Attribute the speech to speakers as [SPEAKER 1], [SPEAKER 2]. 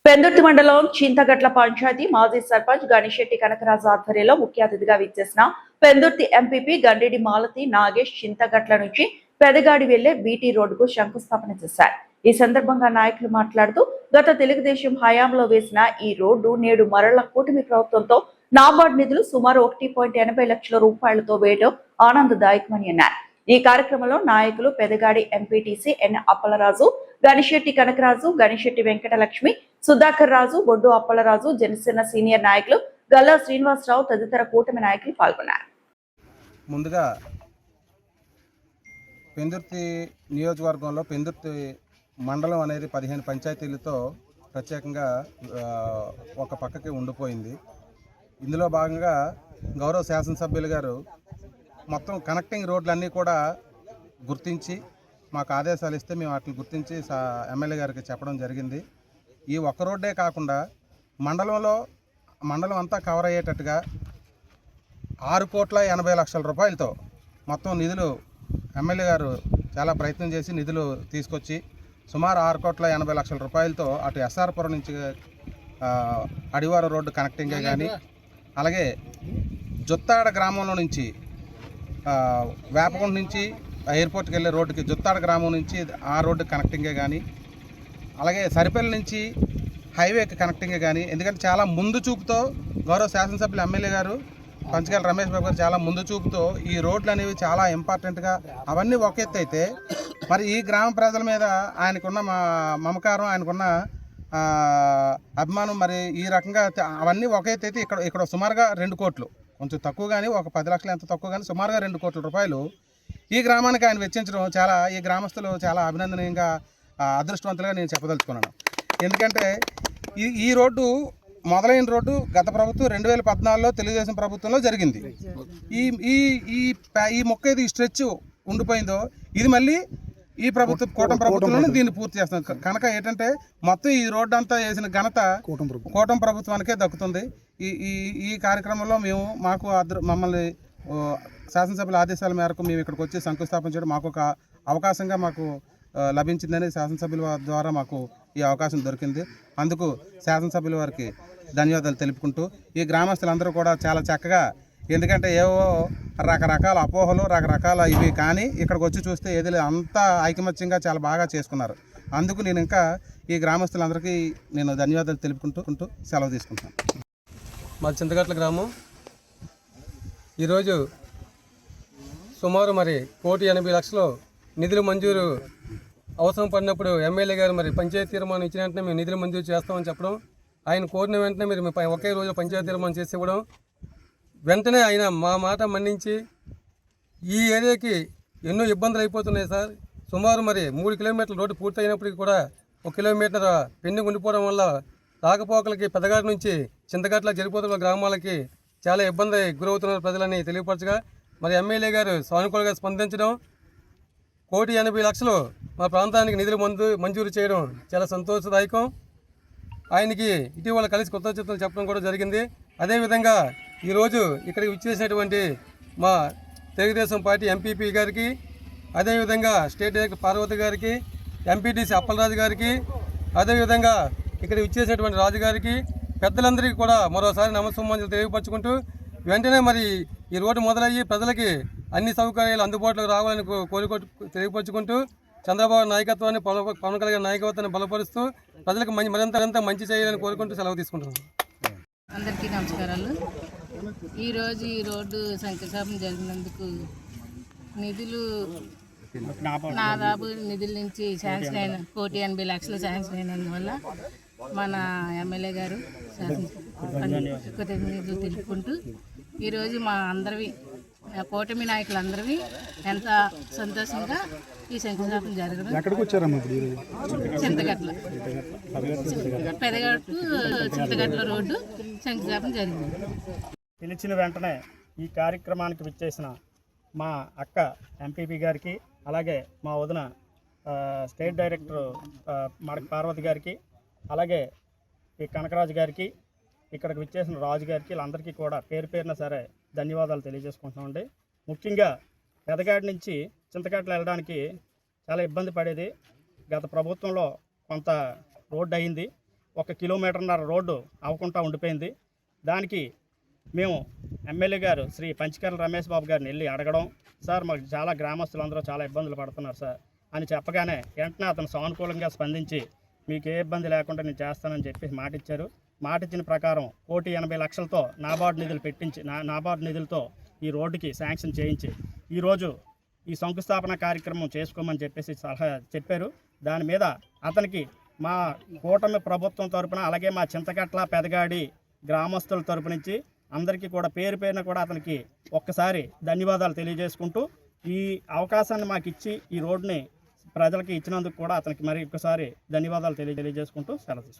[SPEAKER 1] పెందుర్తి మండలం చింతగట్ల పంచాయతీ మాజీ సర్పంచ్ గణేశెట్టి కనకరాజు ఆధ్వర్యంలో ముఖ్య అతిథిగా విచ్చేసిన పెందుర్తి ఎంపీపీ గండేడి మాలతి నాగేష్ చింతగట్ల నుంచి పెదగాడి వెళ్లే బీటీ రోడ్డుకు శంకుస్థాపన చేశారు. ఈ సందర్భంగా నాయకులు మాట్లాడుతూ గత తెలుగుదేశం హయాంలో వేసిన ఈ రోడ్డు నేడు మరల కూటమి ప్రభుత్వంతో నాబార్డ్ నిధులు సుమారు 1.80 లక్షల రూపాయలతో వేయడం ఆనందదాయకమని అన్నారు. ఈ కార్యక్రమంలో నాయకులు పెదగాడి ఎంపీటీసీ ఎన్ అప్పలరాజు, గణేశెట్టి కనకరాజు, గణేశెట్టి వెంకటలక్ష్మి, సుధాకర్ రాజు, బొడ్డు అప్పలరాజు, జనసేన సీనియర్ నాయకులు గల్లా శ్రీనివాసరావు తదితర కూటమి నాయకులు పాల్గొన్నారు.
[SPEAKER 2] ముందుగా పెందుర్తి నియోజకవర్గంలో పెందుర్తి మండలం అనేది 15 పంచాయతీలతో ప్రత్యేకంగా ఒక పక్కకి ఉండిపోయింది. ఇందులో భాగంగా గౌరవ శాసనసభ్యులు గారు మొత్తం కనెక్టింగ్ రోడ్లన్నీ కూడా గుర్తించి మాకు ఆదేశాలు ఇస్తే మేము వాటిని గుర్తించి ఎమ్మెల్యే గారికి చెప్పడం జరిగింది. ఈ ఒక్క రోడ్డే కాకుండా మండలం అంతా కవర్ అయ్యేటట్టుగా 6,80,00,000 రూపాయలతో మొత్తం నిధులు ఎమ్మెల్యే గారు చాలా ప్రయత్నం చేసి నిధులు తీసుకొచ్చి సుమారు 6,80,00,000 రూపాయలతో అటు ఎస్ఆర్పురం నుంచి అడివారం రోడ్డు కనెక్టింగే కానీ, అలాగే జొత్తాడ గ్రామంలో నుంచి వేపకొండ నుంచి ఎయిర్పోర్ట్కి వెళ్ళే రోడ్డుకి జొత్తాడ గ్రామం నుంచి ఆ రోడ్డు కనెక్టింగే కానీ, అలాగే సరిపల్లి నుంచి హైవేకి కనెక్టింగే కానీ, ఎందుకంటే చాలా ముందు చూపుతో గౌరవ శాసనసభ్యులు ఎమ్మెల్యే గారు పంచకాల రమేష్ బాబు గారు చాలా ముందు చూపుతో ఈ రోడ్లు అనేవి చాలా ఇంపార్టెంట్గా అవన్నీ ఒక ఎత్తు అయితే, మరి ఈ గ్రామ ప్రజల మీద ఆయనకున్న మమకారం, ఆయనకున్న అభిమానం, మరి ఈ రకంగా అవన్నీ ఒక ఎత్తు అయితే ఇక్కడ సుమారుగా 2 కోట్లు, కొంచెం తక్కువ కానీ ఒక 10 లక్షలు ఎంత తక్కువ కానీ సుమారుగా 2 కోట్ల రూపాయలు ఈ గ్రామానికి ఆయన వెచ్చించడం చాలా ఈ గ్రామస్తులు చాలా అభినందనీయంగా అదృష్టవంతులుగా నేను చెప్పదలుచుకున్నాను. ఎందుకంటే ఈ రోడ్డు మొదలైన రోడ్డు గత ప్రభుత్వం 2014లో తెలుగుదేశం ప్రభుత్వంలో జరిగింది. ఈ మొక్క ఇది స్ట్రెచ్ ఉండిపోయిందో ఇది మళ్ళీ ఈ ప్రభుత్వం కూటమి ప్రభుత్వంలోనే దీన్ని పూర్తి చేస్తుంది కనుక ఏంటంటే మొత్తం ఈ రోడ్డు అంతా వేసిన ఘనత కూటమి ప్రభుత్వానికే దక్కుతుంది. ఈ కార్యక్రమంలో మమ్మల్ని శాసనసభ్యుల ఆదేశాల మేరకు మేము ఇక్కడికి వచ్చి శంకుస్థాపన చేయడం మాకు ఒక అవకాశంగా మాకు లభించిందని శాసనసభ్యుల ద్వారా మాకు ఈ అవకాశం దొరికింది. అందుకు శాసనసభ్యుల వారికి ధన్యవాదాలు తెలుపుకుంటూ ఈ గ్రామస్తులందరూ కూడా చాలా చక్కగా, ఎందుకంటే ఏవో రకరకాల అపోహలు రకరకాల ఇవి కానీ ఇక్కడికి వచ్చి చూస్తే ఏది అంతా ఐకమత్యంగా చాలా బాగా చేసుకున్నారు. అందుకు నేను ఇంకా ఈ గ్రామస్తులందరికీ నేను ధన్యవాదాలు తెలుపుకుంటూ సెలవు తీసుకుంటాను.
[SPEAKER 3] మా చింతగట్ల గ్రామం ఈరోజు సుమారు 1,80,00,000 నిధులు మంజూరు అవసరం పడినప్పుడు ఎమ్మెల్యే గారు పంచాయతీ తీర్మానం ఇచ్చిన వెంటనే మేము నిధులు మంజూరు చేస్తామని చెప్పడం, ఆయన కోరిన వెంటనే మీరు ఒకే రోజు పంచాయతీ తీర్మానం చేసి ఇవ్వడం, వెంటనే ఆయన మా మాట మన్నించి ఈ ఏరియాకి ఎన్నో ఇబ్బందులు అయిపోతున్నాయి సార్. సుమారు 3 కిలోమీటర్ల రోడ్డు పూర్తి అయినప్పటికీ కూడా 1 కిలోమీటర్ పెండింగ్ ఉండిపోవడం వల్ల రాకపోకలకి పెదగాడి నుంచి చింతగట్ల జరిపోతున్న గ్రామాలకి చాలా ఇబ్బంది గురవుతున్నారు ప్రజలని తెలియపరచగా, ఎమ్మెల్యే గారు సానుకూలంగా స్పందించడం, 1,80,00,000 మా ప్రాంతానికి నిధులు మంజూరు చేయడం చాలా సంతోషదాయకం. ఆయనకి ఇటీవల కలిసి కృతజ్ఞతలు చెప్పడం కూడా జరిగింది. అదేవిధంగా ఈరోజు ఇక్కడికి విచ్చేసినటువంటి మా తెలుగుదేశం పార్టీ ఎంపీపీ గారికి, అదేవిధంగా స్టేట్ డైరెక్టర్ పార్వతి గారికి, ఎంపీటీసీ అప్పలరాజు గారికి, అదేవిధంగా ఇక్కడ విచ్చేసినటువంటి రాజు గారికి, పెద్దలందరికీ కూడా మరోసారి నమస్సుమాంజలు తెలియపరచుకుంటూ, వెంటనే ఈ రోడ్డు మొదలయ్యి ప్రజలకి అన్ని సౌకర్యాలు అందుబాటులోకి రావాలని తెలియపరచుకుంటూ, చంద్రబాబు నాయకత్వాన్ని పవన్ కళ్యాణ్ నాయకత్వాన్ని బలపరుస్తూ ప్రజలకు మరింత మంచి చేయాలని కోరుకుంటూ సెలవు తీసుకుంటున్నాను.
[SPEAKER 4] అందరికీ నమస్కారాలు. ఈరోజు ఈ రోడ్డు శంకుస్థాపన జరిగినందుకు నిధులు దాదాపు నిధుల నుంచి శాంక్షన్ అయిన 1,80,00,000 శాంక్షన్ అయినందువల్ల మన ఎమ్మెల్యే గారు కృతజ్ఞతలు తెలుపుకుంటూ ఈరోజు మా అందరివి కూటమి నాయకులందరివి ఎంత సంతోషంగా ఈ శంకుస్థాపన జరగడం. చింతగట్ల పెదగట్టు చింతగట్ల రోడ్డు శంకుస్థాపన జరిగింది.
[SPEAKER 5] పిలిచిన వెంటనే ఈ కార్యక్రమానికి విచ్చేసిన మా అక్క ఎంపీపీ గారికి, అలాగే మా వదిన స్టేట్ డైరెక్టర్ మడక పార్వతి గారికి, అలాగే ఈ కనకరాజు గారికి, ఇక్కడికి విచ్చేసిన రాజు గారికి, వీళ్ళందరికీ కూడా పేరు పేరున సరే ధన్యవాదాలు తెలియజేసుకుంటున్నామండి. ముఖ్యంగా పెదగాడి నుంచి చింతగట్ల వెళ్ళడానికి చాలా ఇబ్బంది పడేది. గత ప్రభుత్వంలో కొంత రోడ్డు అయింది. 1 కిలోమీటర్న్నర రోడ్డు అవ్వకుండా ఉండిపోయింది. దానికి మేము ఎమ్మెల్యే గారు శ్రీ పంచకర్ల రమేష్ బాబు గారిని వెళ్ళి అడగడం, సార్ మాకు చాలా గ్రామస్తులందరూ చాలా ఇబ్బందులు పడుతున్నారు సార్ అని చెప్పగానే వెంటనే అతను సానుకూలంగా స్పందించి మీకు ఏ ఇబ్బంది లేకుండా నేను చేస్తానని చెప్పి మాట ఇచ్చారు. మాట ఇచ్చిన ప్రకారం 1,80,00,000తో నాబార్డు నిధులు పెట్టించి నాబార్డు నిధులతో ఈ రోడ్డుకి శాంక్షన్ చేయించి ఈరోజు ఈ శంకుస్థాపన కార్యక్రమం చేసుకోమని చెప్పేసి సలహా చెప్పారు. దాని మీద అతనికి మా కూటమి ప్రభుత్వం తరపున అలాగే మా చింతకట్ల పెదగాడి గ్రామస్తుల తరపు నుంచి అందరికీ కూడా పేరు పేరున కూడా అతనికి ఒక్కసారి ధన్యవాదాలు తెలియజేసుకుంటూ ఈ అవకాశాన్ని మాకు ఇచ్చి ఈ రోడ్డుని ప్రజలకి ఇచ్చినందుకు కూడా అతనికి మరి ఒక్కసారి ధన్యవాదాలు తెలియజేసుకుంటూ సెలవు తీసుకుంటాం.